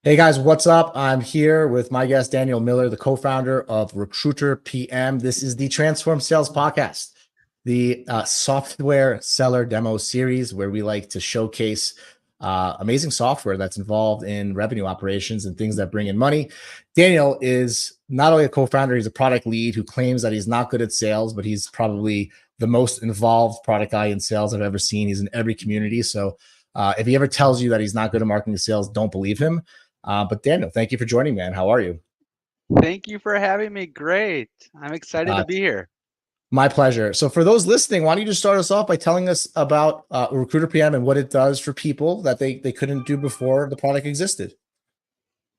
Hey guys, what's up? I'm here with my guest, Daniel Miller, the co-founder of RecruiterPM. This is the Transform Sales Podcast, the software seller demo series where we like to showcase amazing software that's involved in revenue operations and things that bring in money. Daniel is not only a co-founder, he's a product lead who claims that he's not good at sales, but he's probably the most involved product guy in sales I've ever seen. He's in every community. So if he ever tells you that he's not good at marketing and sales, don't believe him. But Daniel, thank you for joining, man. How are you? Thank you for having me. Great. I'm excited to be here. My pleasure. So for those listening, why don't you just start us off by telling us about Recruiter PM and what it does for people that they couldn't do before the product existed?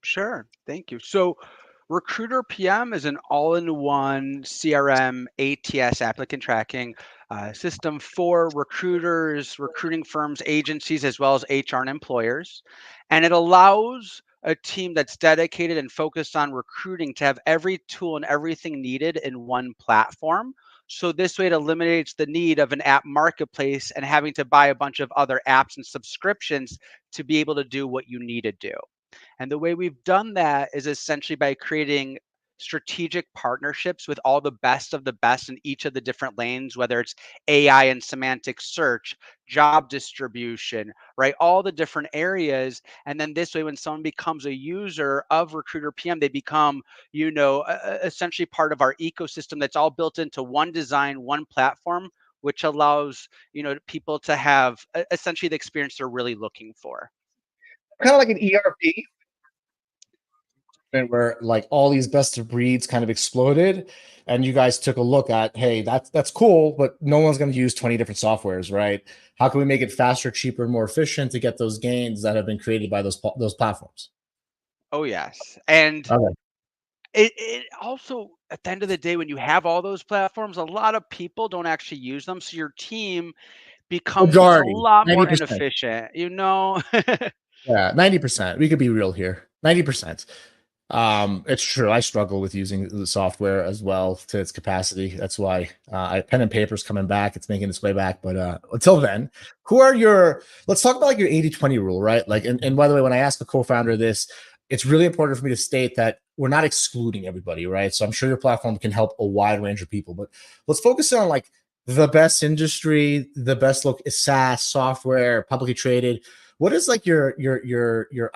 Sure. Thank you. So Recruiter PM is an all-in-one CRM ATS applicant tracking system for recruiters, recruiting firms, agencies, as well as HR and employers. And it allows a team that's dedicated and focused on recruiting to have every tool and everything needed in one platform. So this way it eliminates the need of an app marketplace and having to buy a bunch of other apps and subscriptions to be able to do what you need to do. And the way we've done that is essentially by creating strategic partnerships with all the best of the best in each of the different lanes, whether it's AI and semantic search, job distribution, right? All the different areas. And then this way, when someone becomes a user of Recruiter PM, they become, essentially part of our ecosystem that's all built into one design, one platform, which allows, people to have essentially the experience they're really looking for. Kind of like an ERP, where like all these best of breeds kind of exploded, and you guys took a look at, hey, that's cool, but no one's going to use 20 different softwares, right? How can we make it faster, cheaper, more efficient to get those gains that have been created by those platforms? Oh, yes. And Okay. it also, at the end of the day, when you have all those platforms, a lot of people don't actually use them. So your team becomes a Majority, lot more 90%. inefficient. Yeah, 90%. We could be real here. 90%. It's true. I struggle with using the software as well to its capacity. That's why pen and paper's coming back. It's making its way back. But until then, let's talk about like your 80-20 rule, right? Like, and by the way, when I ask the co-founder this, it's really important for me to state that we're not excluding everybody, right? So I'm sure your platform can help a wide range of people, but let's focus on like the best industry, the best SaaS software, publicly traded. What does like your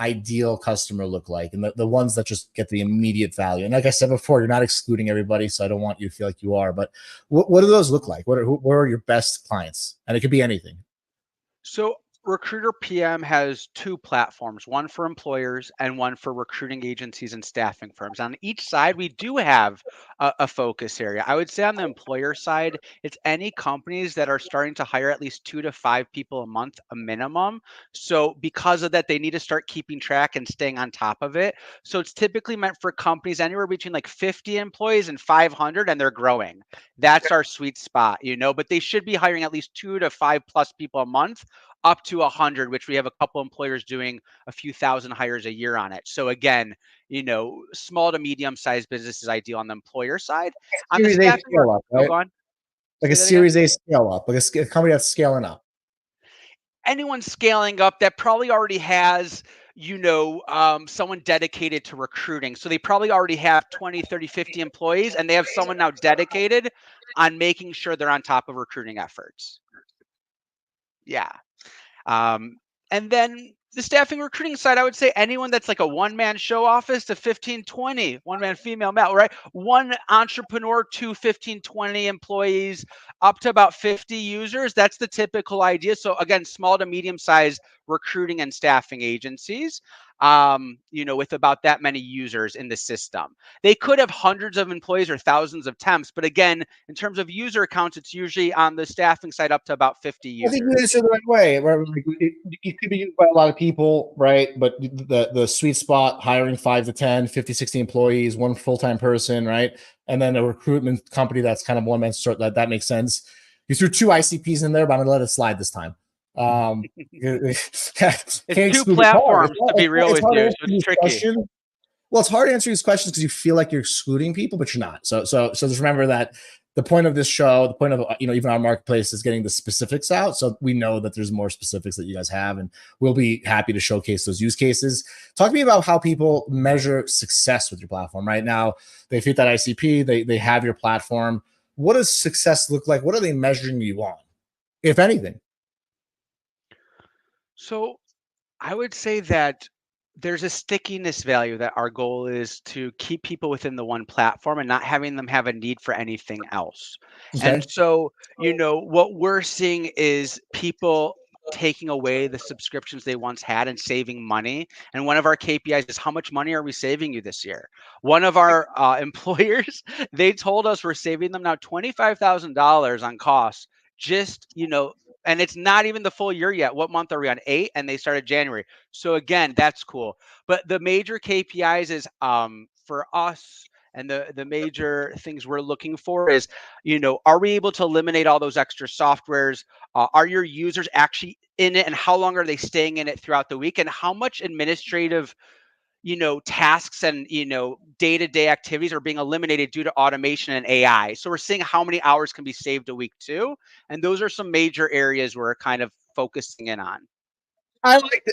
ideal customer look like, and the ones that just get the immediate value? And like I said before, you're not excluding everybody, so I don't want you to feel like you are. But what do those look like? What are your best clients? And it could be anything. So Recruiter PM has two platforms, one for employers and one for recruiting agencies and staffing firms. On each side, we do have a focus area. I would say on the employer side, it's any companies that are starting to hire at least 2 to 5 people a month, a minimum. So because of that, they need to start keeping track and staying on top of it. So it's typically meant for companies anywhere between like 50 employees and 500, and they're growing. That's our sweet spot, but they should be hiring at least 2 to 5 plus people a month, up to 100, which we have a couple employers doing a few thousand hires a year on it. So again, small to medium sized business is ideal on the employer side. On the Series A staffing, scale up, right? go on. Like a Say that again. Series A scale up, like a company that's scaling up. Anyone scaling up that probably already has someone dedicated to recruiting, so they probably already have 20, 30, 50 employees, and they have someone now dedicated on making sure they're on top of recruiting efforts. Yeah. Um, and then the staffing recruiting side, I would say anyone that's like a one-man show office to 15, 20, one-man female male, right? One entrepreneur to 15, 20 employees, up to about 50 users. That's the typical idea. So again, small to medium-sized recruiting and staffing agencies, with about that many users in the system. They could have hundreds of employees or thousands of temps, but again, in terms of user accounts, it's usually on the staffing side up to about 50 I think you users. answered the right way. Where like, it could be used by a lot of people, right? But the sweet spot, hiring 5 to 10, 50, 60 employees, one full-time person, right? And then a recruitment company that's kind of one man short. That makes sense. You threw two ICPs in there, but I'm gonna let it slide this time. It's Can't two exclude it. platforms, to be real It's with hard to you, answer so it's these tricky. questions. Well, it's hard to answer these questions because you feel like you're excluding people, but you're not. So just remember that the point of this show, the point of even our marketplace is getting the specifics out, so we know that there's more specifics that you guys have, and we'll be happy to showcase those use cases. Talk to me about how people measure success with your platform. Right now, they fit that ICP, they have your platform. What does success look like? What are they measuring you on, if anything? So I would say that there's a stickiness value that our goal is to keep people within the one platform and not having them have a need for anything else. And Okay. so, what we're seeing is people taking away the subscriptions they once had and saving money. And one of our KPIs is how much money are we saving you this year? One of our employers, they told us we're saving them now $25,000 on costs. Just, and it's not even the full year yet. What month are we on? 8, and they started January. So again, that's cool. But the major KPIs is for us, and the major things we're looking for is, are we able to eliminate all those extra softwares? Are your users actually in it, and how long are they staying in it throughout the week? And how much administrative tasks and day-to-day activities are being eliminated due to automation and AI. So we're seeing how many hours can be saved a week too, and those are some major areas we're kind of focusing in on. I like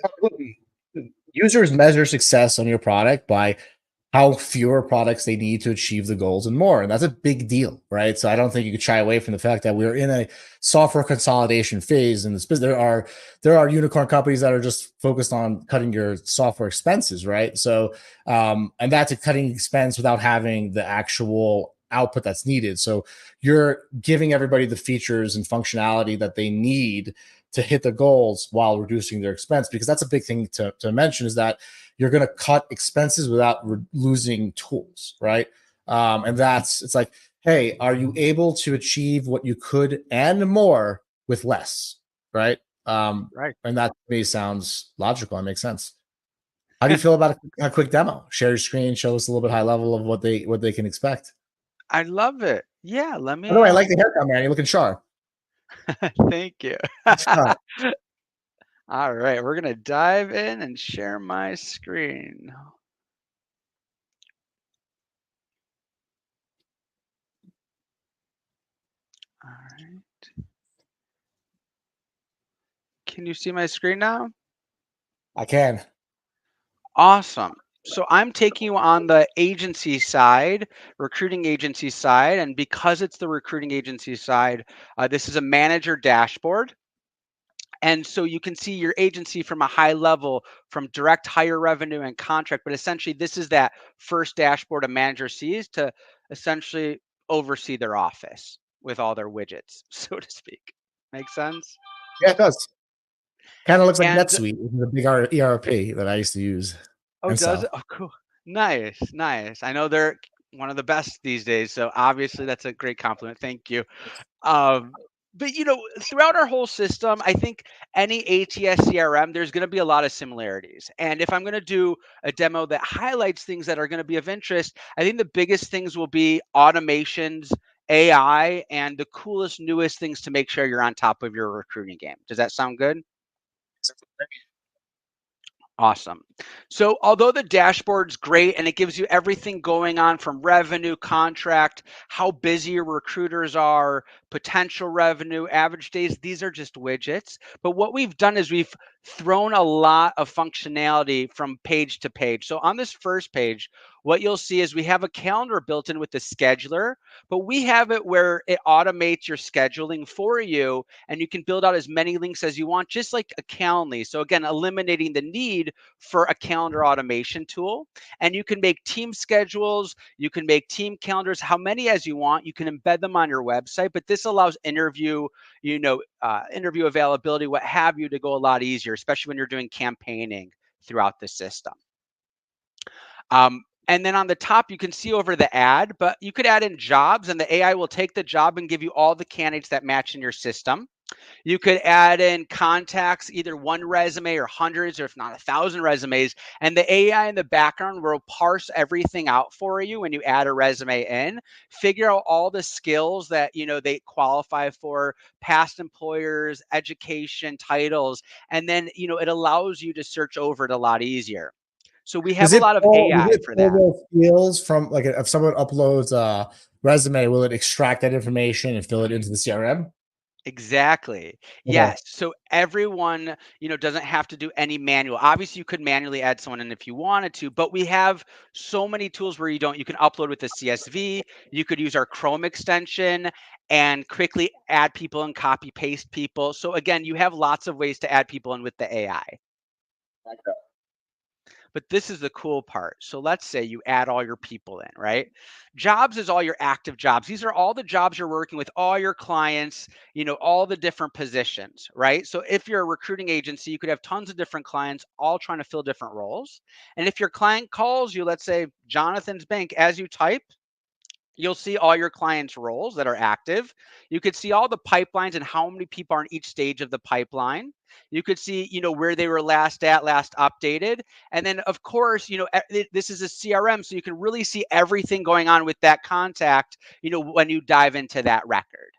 users measure success on your product by how fewer products they need to achieve the goals and more. And that's a big deal, right? So I don't think you could shy away from the fact that we're in a software consolidation phase in this business. There are unicorn companies that are just focused on cutting your software expenses, right? So and that's a cutting expense without having the actual output that's needed. So you're giving everybody the features and functionality that they need to hit the goals while reducing their expense, because that's a big thing to mention, is that you're going to cut expenses without losing tools, right? And it's like, hey, are you able to achieve what you could and more with less, right? Right. And that to me sounds logical and makes sense. How do you feel about a quick demo? Share your screen, show us a little bit high level of what they can expect. I love it. Yeah, let By the me way, I like the haircut, man. You're looking sharp. thank you. Sharp. All right, we're gonna dive in and share my screen. All right. Can you see my screen now? I can. Awesome. So I'm taking you on the agency side, recruiting agency side. And because it's the recruiting agency side, this is a manager dashboard. And so you can see your agency from a high level, from direct hire revenue and contract. But essentially, this is that first dashboard a manager sees to essentially oversee their office with all their widgets, so to speak. Make sense? Yeah, it does. Kind of looks like And NetSuite, which is a big ERP that I used to use oh, and does sell. it? Oh, cool. Nice, nice. I know they're one of the best these days, so obviously that's a great compliment. Thank you. Um, but throughout our whole system, I think any ATS CRM, there's going to be a lot of similarities. And if I'm going to do a demo that highlights things that are going to be of interest, I think the biggest things will be automations, AI, and the coolest, newest things to make sure you're on top of your recruiting game. Does that sound good? Awesome. So although the dashboard's great and it gives you everything going on from revenue, contract, how busy your recruiters are, potential revenue, average days, these are just widgets. But what we've done is we've thrown a lot of functionality from page to page. So on this first page, what you'll see is we have a calendar built in with the scheduler, but we have it where it automates your scheduling for you, and you can build out as many links as you want, just like a Calendly. So again, eliminating the need for a calendar automation tool. And you can make team schedules, you can make team calendars, how many as you want. You can embed them on your website, but this allows interview availability, what have you, to go a lot easier, especially when you're doing campaigning throughout the system. And then on the top, you can see over the ad, but you could add in jobs, and the AI will take the job and give you all the candidates that match in your system. You could add in contacts, either one resume or hundreds, or if not 1,000 resumes. And the AI in the background will parse everything out for you when you add a resume in, figure out all the skills that they qualify for, past employers, education, titles, and then it allows you to search over it a lot easier. So we have a lot of AI Does it for pull that. those fields from, like, if someone uploads resume, will it extract that information and fill it into the CRM? Exactly. Okay. Yes. So everyone, doesn't have to do any manual. Obviously, you could manually add someone in if you wanted to, but we have so many tools where you don't. You can upload with a CSV. You could use our Chrome extension and quickly add people and copy paste people. So again, you have lots of ways to add people in with the AI. But this is the cool part. So let's say you add all your people in, right? Jobs is all your active jobs. These are all the jobs you're working with, all your clients, all the different positions, right? So if you're a recruiting agency, you could have tons of different clients all trying to fill different roles. And if your client calls you, let's say Jonathan's Bank, as you type, you'll see all your clients' roles that are active. You could see all the pipelines and how many people are in each stage of the pipeline. You could see, where they were last updated. And then, of course, this is a CRM, so you can really see everything going on with that contact, when you dive into that record.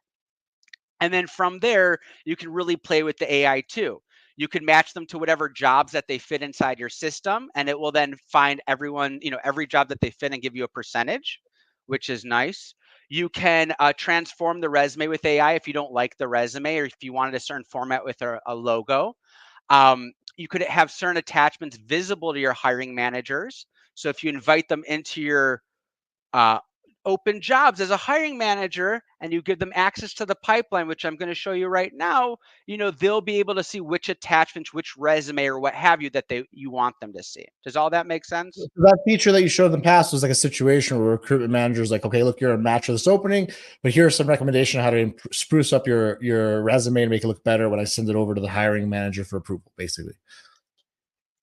And then from there, you can really play with the AI too. You can match them to whatever jobs that they fit inside your system, and it will then find everyone, every job that they fit and give you a percentage, which is nice. You can transform the resume with AI if you don't like the resume or if you wanted a certain format with a logo. You could have certain attachments visible to your hiring managers. So if you invite them into your uh, open jobs as a hiring manager and you give them access to the pipeline, which I'm going to show you right now, they'll be able to see which attachments, which resume or what have you that you want them to see. Does all that make sense? That feature that you showed in the past was like a situation where recruitment managers like, okay, look, you're a match for this opening, but here's some recommendation on how to spruce up your resume and make it look better when I send it over to the hiring manager for approval, basically.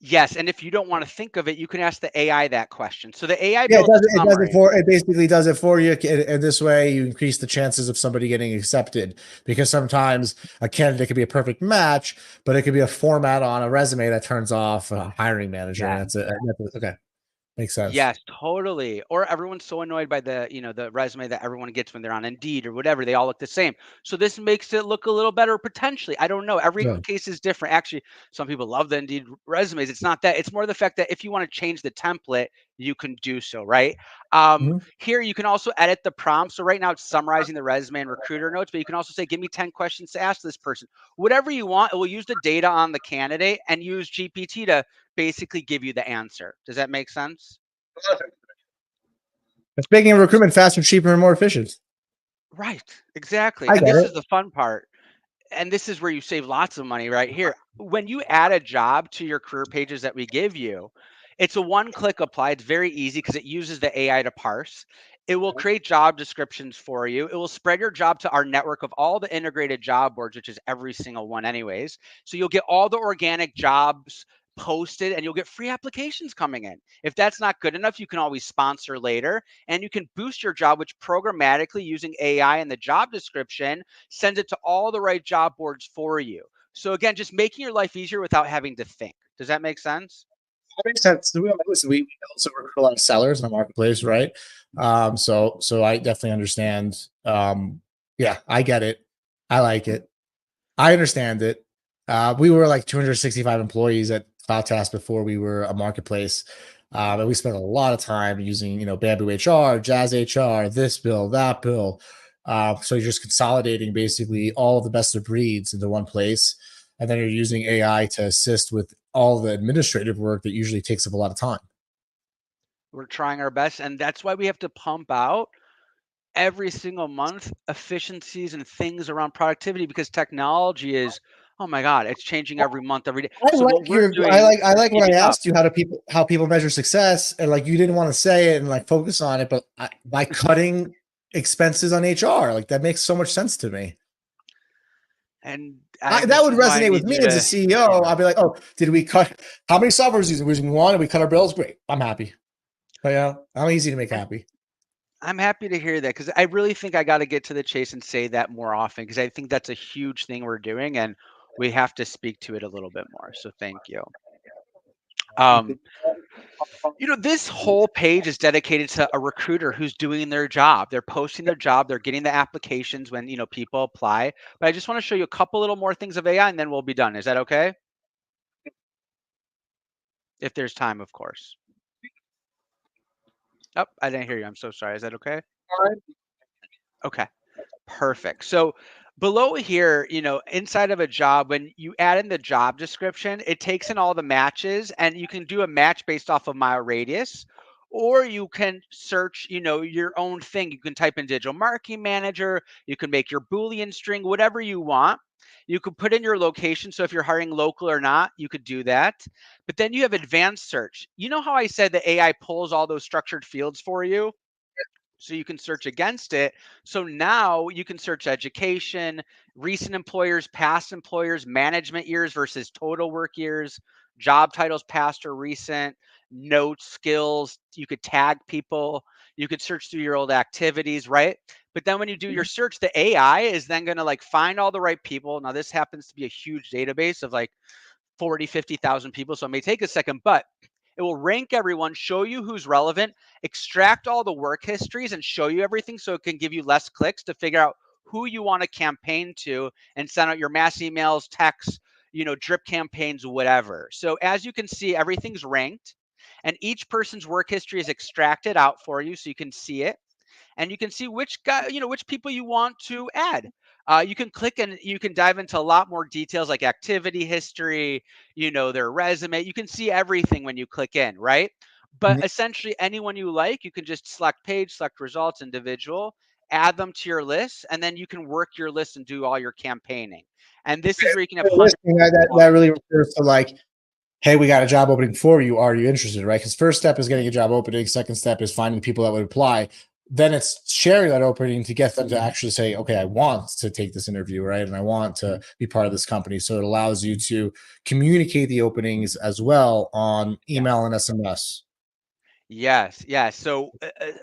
Yes, and if you don't want to think of it, you can ask the AI that question. So the AI Yeah, builds a summary. it basically does it for you. And this way you increase the chances of somebody getting accepted, because sometimes a candidate could be a perfect match, but it could be a format on a resume that turns off a hiring manager. Yeah. And okay. Makes sense. Yes, totally. Or everyone's so annoyed by the resume that everyone gets when they're on Indeed or whatever. They all look the same. So this makes it look a little better potentially. I don't know. Every Yeah. case is different. Actually, some people love the Indeed resumes. It's not that. It's more the fact that if you want to change the template, you can do so, right? Mhm. Here you can also edit the prompt. So right now it's summarizing the resume and recruiter notes, but you can also say, give me 10 questions to ask this person. Whatever you want, it will use the data on the candidate and use GPT to basically give you the answer. Does that make sense? It's making recruitment faster, cheaper, and more efficient. Right, exactly, I and get this it. is the fun part, and this is where you save lots of money right here. When you add a job to your career pages that we give you, it's a one-click apply. It's very easy because it uses the AI to parse. It will create job descriptions for you. It will spread your job to our network of all the integrated job boards, which is every single one anyways. So you'll get all the organic jobs posted and you'll get free applications coming in. If that's not good enough, you can always sponsor later and you can boost your job, which programmatically using AI and the job description sends it to all the right job boards for you. So again, just making your life easier without having to think. Does that make sense? That makes sense. Listen, we also work with a lot of sellers in the marketplace, right? So I definitely understand. Yeah, I get it. I like it. I understand it. We were like 265 employees at CloudTask before we were a marketplace. And we spent a lot of time using, Bamboo HR, Jazz HR, this bill, that bill. So you're just consolidating basically all the best of breeds into one place. And then you're using AI to assist with all the administrative work that usually takes up a lot of time. We're trying our best. And that's why we have to pump out every single month efficiencies and things around productivity because technology is, oh my God, it's changing every month, every day. So what we're doing I is like when I keeping up. asked you how people measure success, and like you didn't want to say it and like focus on it, but by cutting expenses on HR, like that makes so much sense to me. And That this would is why I resonate with need me you as a to, CEO. yeah. I'll be like, oh, did we cut how many softwares using? We're using one and we cut our bills. Great. I'm happy. But yeah, I'm easy to make happy. I'm happy to hear that because I really think I got to get to the chase and say that more often because I think that's a huge thing we're doing and we have to speak to it a little bit more. So thank you. Um, this whole page is dedicated to a recruiter who's doing their job. They're posting their job, they're getting the applications when people apply. But I just want to show you a couple little more things of AI and then we'll be done. Is that okay? If there's time, of course. Oh, I didn't hear you. I'm so sorry. Is that okay? Okay. Perfect. So below here, inside of a job, when you add in the job description, it takes in all the matches and you can do a match based off of mile radius, or you can search, your own thing. You can type in digital marketing manager, you can make your Boolean string, whatever you want. You could put in your location. So if you're hiring local or not, you could do that. But then you have advanced search. You know how I said the AI pulls all those structured fields for you? So you can search against it. So now you can search education, recent employers, past employers, management years versus total work years, job titles, past or recent, notes, skills. You could tag people. You could search through your old activities, right? But then when you do your search, the AI is then going to like find all the right people. Now, this happens to be a huge database of like 40, 50,000 people. So it may take a second, but it will rank everyone, show you who's relevant, extract all the work histories and show you everything so it can give you less clicks to figure out who you want to campaign to and send out your mass emails, texts, drip campaigns, whatever. So as you can see, everything's ranked and each person's work history is extracted out for you so you can see it and you can see which people you want to add. You can click and you can dive into a lot more details like activity history, their resume. You can see everything when you click in, right? But Mhm. essentially, anyone you like, you can just select page, select results, individual, add them to your list, and then you can work your list and do all your campaigning. And this is where you can have hundreds Listing, of that clients. really refers to like, hey, we got a job opening for you. Are you interested? Right? Because first step is getting a job opening. Second step is finding people that would apply. Then it's sharing that opening to get them to actually say, okay, I want to take this interview, right? And I want to be part of this company. So it allows you to communicate the openings as well on Yeah. email and SMS. Yes, yes. So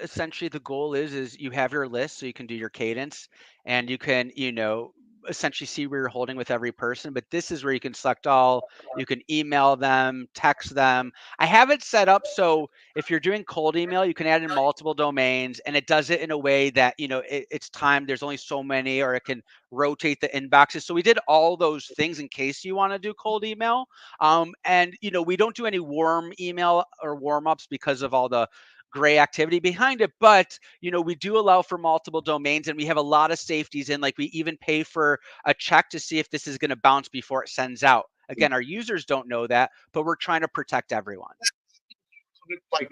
essentially, the goal is you have your list, so you can do your cadence, and you can essentially see where you're holding with every person. But this is where you can select all. You can email them, text them. I have it set up so if you're doing cold email, you can add in multiple domains, and it does it in a way that it's timed. There's only so many, or it can rotate the inboxes. So we did all those things in case you want to do cold email. And we don't do any warm email or warm ups because of all the gray activity behind it. But we do allow for multiple domains, and we have a lot of safeties in. Like we even pay for a check to see if this is going to bounce before it sends out. Again, our users don't know that, but we're trying to protect everyone. Like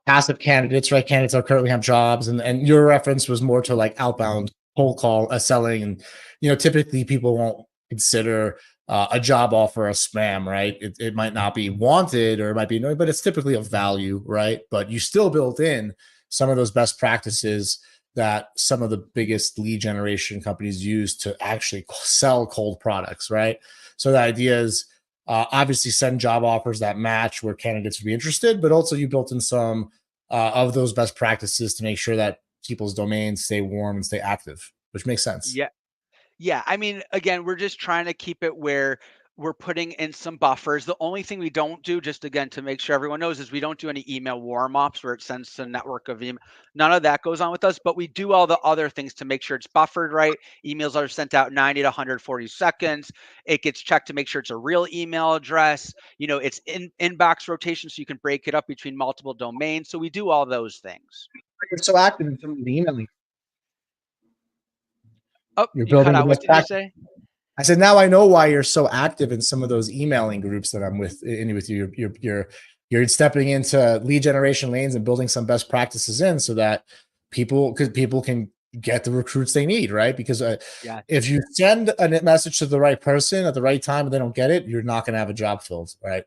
passive candidates, right? Candidates that currently have jobs, and your reference was more to like outbound cold call selling, and typically people won't consider a job offer a spam, right? It might not be wanted or it might be annoying, but it's typically of value, right? But you still built in some of those best practices that some of the biggest lead generation companies use to actually sell cold products, right? So the idea is obviously send job offers that match where candidates would be interested, but also you built in some of those best practices to make sure that people's domains stay warm and stay active, which makes sense. Yeah. Yeah, I mean, again, we're just trying to keep it where we're putting in some buffers. The only thing we don't do, just again to make sure everyone knows, is we don't do any email warm ups where it sends to a network of email. None of that goes on with us, but we do all the other things to make sure it's buffered right. Emails are sent out 90 to 140 seconds. It gets checked to make sure it's a real email address. It's in inbox rotation so you can break it up between multiple domains. So we do all those things. You're so active in some of the emailing. Oh, You're you cut building the out. What best did you practice. say? I said, now I know why you're so active in some of those emailing groups that I'm with you. You're stepping into lead generation lanes and building some best practices in so that people can get the recruits they need, right? Because Yeah. if you send a message to the right person at the right time and they don't get it, you're not going to have a job filled, right?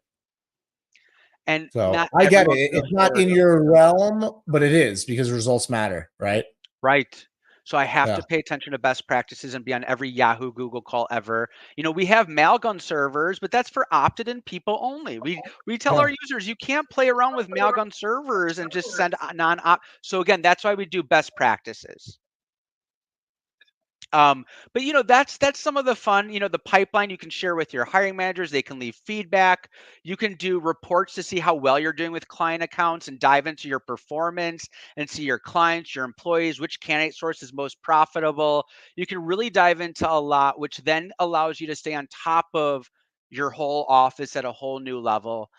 And So not I get everyone it. feels It's not for in your realm, but it is because results matter, right? right. So I have Yeah. to pay attention to best practices and be on every Yahoo, Google call ever. We have Mailgun servers, but that's for opted-in people only. We tell Yeah. our users you can't play around with Mailgun servers and just send non-opt. So again, that's why we do best practices. Um, but that's some of the fun, the pipeline you can share with your hiring managers. They can leave feedback. You can do reports to see how well you're doing with client accounts and dive into your performance and see your clients, your employees, which candidate source is most profitable. You can really dive into a lot, which then allows you to stay on top of your whole office at a whole new level.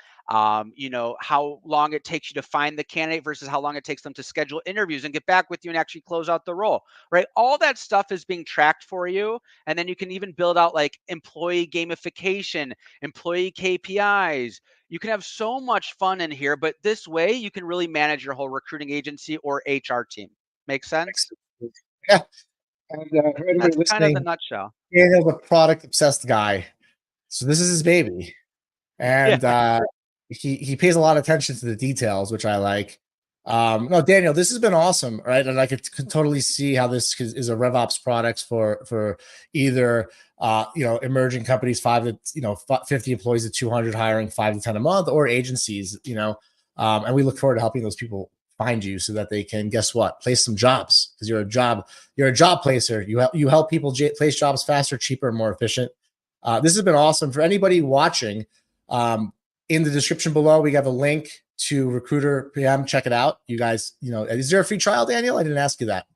you know, how long it takes you to find the candidate versus how long it takes them to schedule interviews and get back with you and actually close out the role, right? All that stuff is being tracked for you. And then you can even build out like employee gamification, employee KPIs. You can have so much fun in here, but this way you can really manage your whole recruiting agency or HR team. Make sense? Yeah. And for everybody That's kind of the listening, nutshell. Daniel's a product obsessed guy. So this is his baby. Yeah. And he pays a lot of attention to the details, which I like. No, Daniel, this has been awesome, right? And I could totally see how this is a RevOps product for either emerging companies, 50 employees to 200, hiring 5 to 10 a month, or agencies, and we look forward to helping those people find you so that they can, guess what, place some jobs, because you're a job placer. You help people place jobs faster, cheaper, and more efficient. This has been awesome. For anybody watching, in the description below, we have a link to RecruiterPM. Check it out. You guys, is there a free trial, Daniel? I didn't ask you that.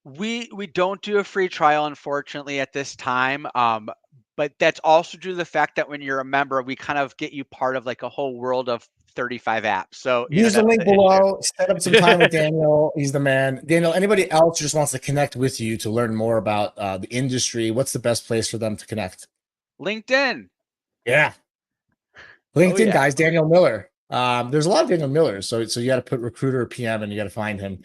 We don't do a free trial, unfortunately, at this time. But that's also due to the fact that when you're a member, we kind of get you part of like a whole world of 35 apps. So, Use the that's link the issue. below. Set up some time with Daniel. He's the man. Daniel, anybody else who just wants to connect with you to learn more about the industry, what's the best place for them to connect? LinkedIn. Yeah. LinkedIn, yeah. guys, Daniel Miller. There's a lot of Daniel Millers. So you got to put RecruiterPM and you got to find him.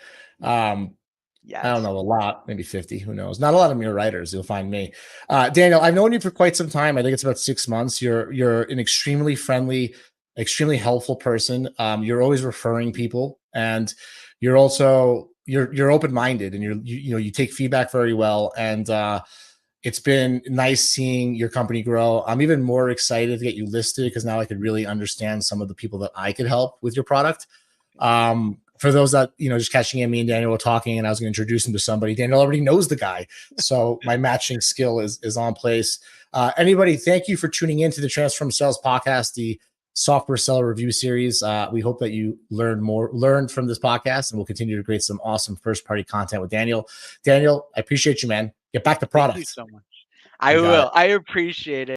Yes. I don't know, a lot, maybe 50, who knows? Not a lot of Amir Reiters. You'll find me. Daniel, I've known you for quite some time. I think it's about 6 months. You're an extremely friendly, extremely helpful person. You're always referring people, and you're also you're open-minded, and you take feedback very well. And it's been nice seeing your company grow. I'm even more excited to get you listed, because now I could really understand some of the people that I could help with your product. For those that, just catching in, me and Daniel were talking, and I was going to introduce him to somebody. Daniel already knows the guy. So my matching skill is on place. Anybody, thank you for tuning into the Transform Sales podcast, the software seller review series. We hope that you learned from this podcast, and we'll continue to create some awesome first party content with Daniel. Daniel, I appreciate you, man. Get back to product. Thank you so much. I will. I appreciate it.